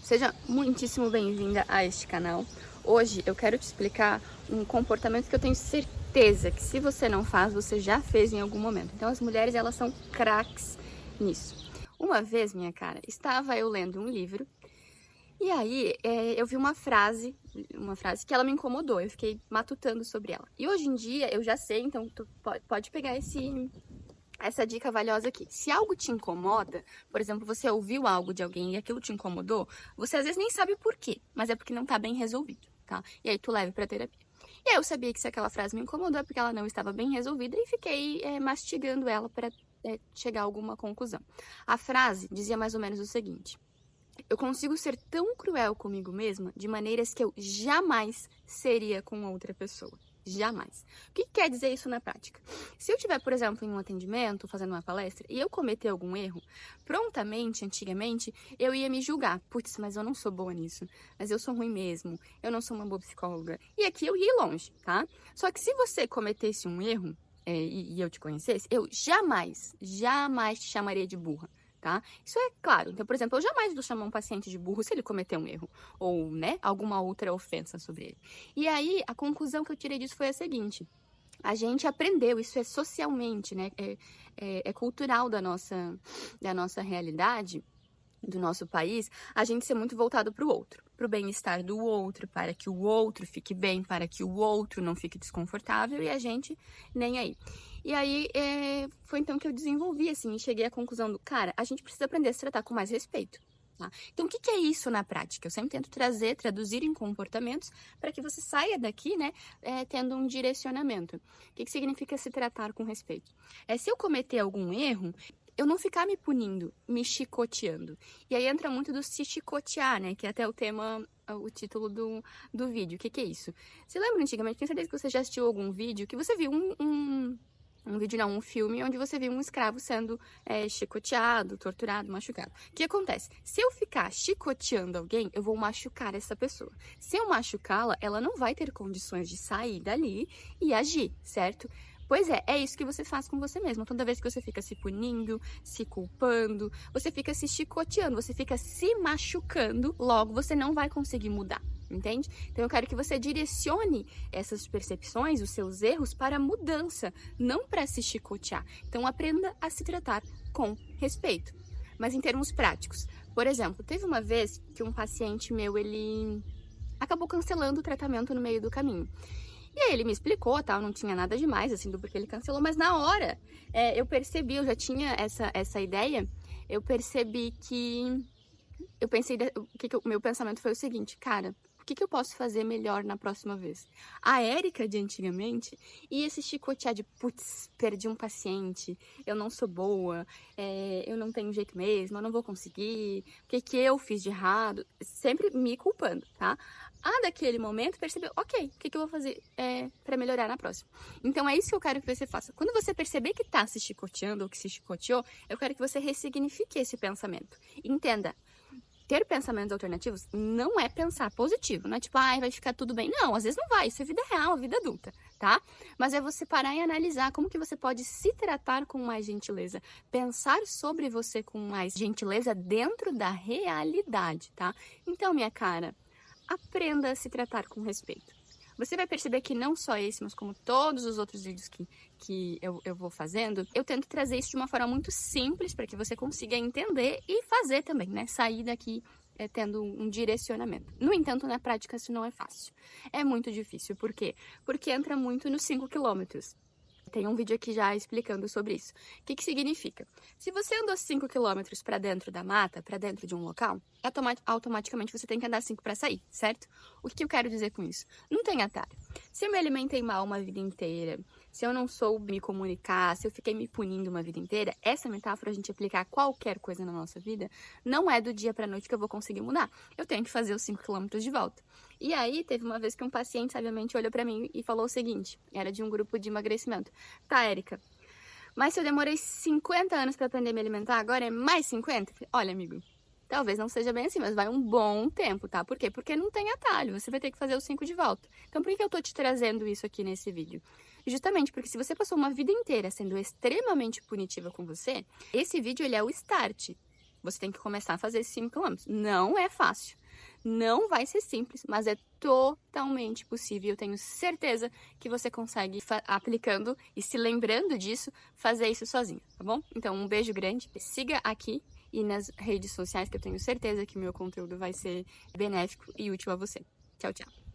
Seja muitíssimo bem-vinda a este canal. Hoje eu quero te explicar um comportamento que eu tenho certeza que se você não faz, você já fez em algum momento. Então as mulheres, elas são craques nisso. Uma vez, minha cara, estava eu lendo um livro e aí eu vi uma frase que ela me incomodou, eu fiquei matutando sobre ela. E hoje em dia eu já sei, então tu pode pegar essa dica valiosa aqui. Se algo te incomoda, por exemplo, você ouviu algo de alguém e aquilo te incomodou, você às vezes nem sabe por quê, mas é porque não tá bem resolvido, tá? E aí tu leva pra terapia. E aí eu sabia que se aquela frase me incomodou é porque ela não estava bem resolvida e fiquei mastigando ela para chegar a alguma conclusão. A frase dizia mais ou menos o seguinte: eu consigo ser tão cruel comigo mesma de maneiras que eu jamais seria com outra pessoa. Jamais. O que quer dizer isso na prática? Se eu estiver, por exemplo, em um atendimento, fazendo uma palestra, e eu cometer algum erro, prontamente, antigamente, eu ia me julgar. Putz, mas eu não sou boa nisso. Mas eu sou ruim mesmo. Eu não sou uma boa psicóloga. E aqui eu ia longe, tá? Só que se você cometesse um erro, e eu te conhecesse, eu jamais te chamaria de burra. Tá? Isso é claro. Então, por exemplo, eu jamais vou chamar um paciente de burro se ele cometer um erro ou, né, alguma outra ofensa sobre ele. E aí, a conclusão que eu tirei disso foi a seguinte: a gente aprendeu, isso é socialmente, né, é cultural da nossa realidade, do nosso país, a gente ser muito voltado para o outro, para o bem-estar do outro, para que o outro fique bem, para que o outro não fique desconfortável e a gente nem aí. E aí foi então que eu desenvolvi assim e cheguei à conclusão do cara, a gente precisa aprender a se tratar com mais respeito. Tá? Então, o que é isso na prática? Eu sempre tento traduzir em comportamentos para que você saia daqui, né, tendo um direcionamento. O que significa se tratar com respeito? Se eu cometer algum erro, eu não ficar me punindo, me chicoteando. E aí entra muito do se chicotear, né? Que é até o tema, o título do vídeo. O que é isso? Você lembra antigamente, tenho certeza que você já assistiu algum vídeo, que você viu um filme onde você viu um escravo sendo chicoteado, torturado, machucado. O que acontece? Se eu ficar chicoteando alguém, eu vou machucar essa pessoa. Se eu machucá-la, ela não vai ter condições de sair dali e agir, certo? Pois é isso que você faz com você mesmo. Toda vez que você fica se punindo, se culpando, você fica se chicoteando, você fica se machucando, logo você não vai conseguir mudar, entende? Então eu quero que você direcione essas percepções, os seus erros, para mudança, não para se chicotear. Então aprenda a se tratar com respeito. Mas em termos práticos, por exemplo, teve uma vez que um paciente meu, ele acabou cancelando o tratamento no meio do caminho. E aí ele me explicou, tal, não tinha nada demais, assim, do porquê ele cancelou, mas na hora eu percebi, eu já tinha essa ideia, eu percebi que, eu pensei, o meu pensamento foi o seguinte: cara, o que eu posso fazer melhor na próxima vez? A Érica de antigamente ia se chicotear de, putz, perdi um paciente, eu não sou boa, eu não tenho jeito mesmo, eu não vou conseguir, o que eu fiz de errado? Sempre me culpando, tá? Daquele momento, percebeu, ok, o que eu vou fazer para melhorar na próxima? Então é isso que eu quero que você faça. Quando você perceber que tá se chicoteando ou que se chicoteou, eu quero que você ressignifique esse pensamento. Entenda, ter pensamentos alternativos não é pensar positivo, não é tipo, vai ficar tudo bem. Não, às vezes não vai, isso é vida real, vida adulta, tá? Mas é você parar e analisar como que você pode se tratar com mais gentileza, pensar sobre você com mais gentileza dentro da realidade, tá? Então, minha cara, aprenda a se tratar com respeito. Você vai perceber que não só esse, mas como todos os outros vídeos que eu vou fazendo, eu tento trazer isso de uma forma muito simples para que você consiga entender e fazer também, né? Sair daqui tendo um direcionamento. No entanto, na prática isso não é fácil. É muito difícil. Por quê? Porque entra muito nos 5 quilômetros. Tem um vídeo aqui já explicando sobre isso. O que significa? Se você andou 5 quilômetros para dentro da mata, para dentro de um local, automaticamente você tem que andar 5 para sair, certo? O que eu quero dizer com isso? Não tem atalho. Se eu me alimentei mal uma vida inteira, se eu não soube me comunicar, se eu fiquei me punindo uma vida inteira, essa metáfora a gente aplicar a qualquer coisa na nossa vida, não é do dia para noite que eu vou conseguir mudar. Eu tenho que fazer os 5 quilômetros de volta. E aí, teve uma vez que um paciente, sabiamente, olhou pra mim e falou o seguinte, era de um grupo de emagrecimento: tá, Érica, mas se eu demorei 50 anos pra aprender a me alimentar, agora é mais 50? Olha, amigo, talvez não seja bem assim, mas vai um bom tempo, tá? Por quê? Porque não tem atalho, você vai ter que fazer os 5 de volta. Então, por que eu tô te trazendo isso aqui nesse vídeo? Justamente porque se você passou uma vida inteira sendo extremamente punitiva com você, esse vídeo, ele é o start. você tem que começar a fazer esses 5 km. Não é fácil, não vai ser simples, mas é totalmente possível. Eu tenho certeza que você consegue, aplicando e se lembrando disso, fazer isso sozinha, tá bom? Então, um beijo grande, siga aqui e nas redes sociais, que eu tenho certeza que o meu conteúdo vai ser benéfico e útil a você. Tchau, tchau!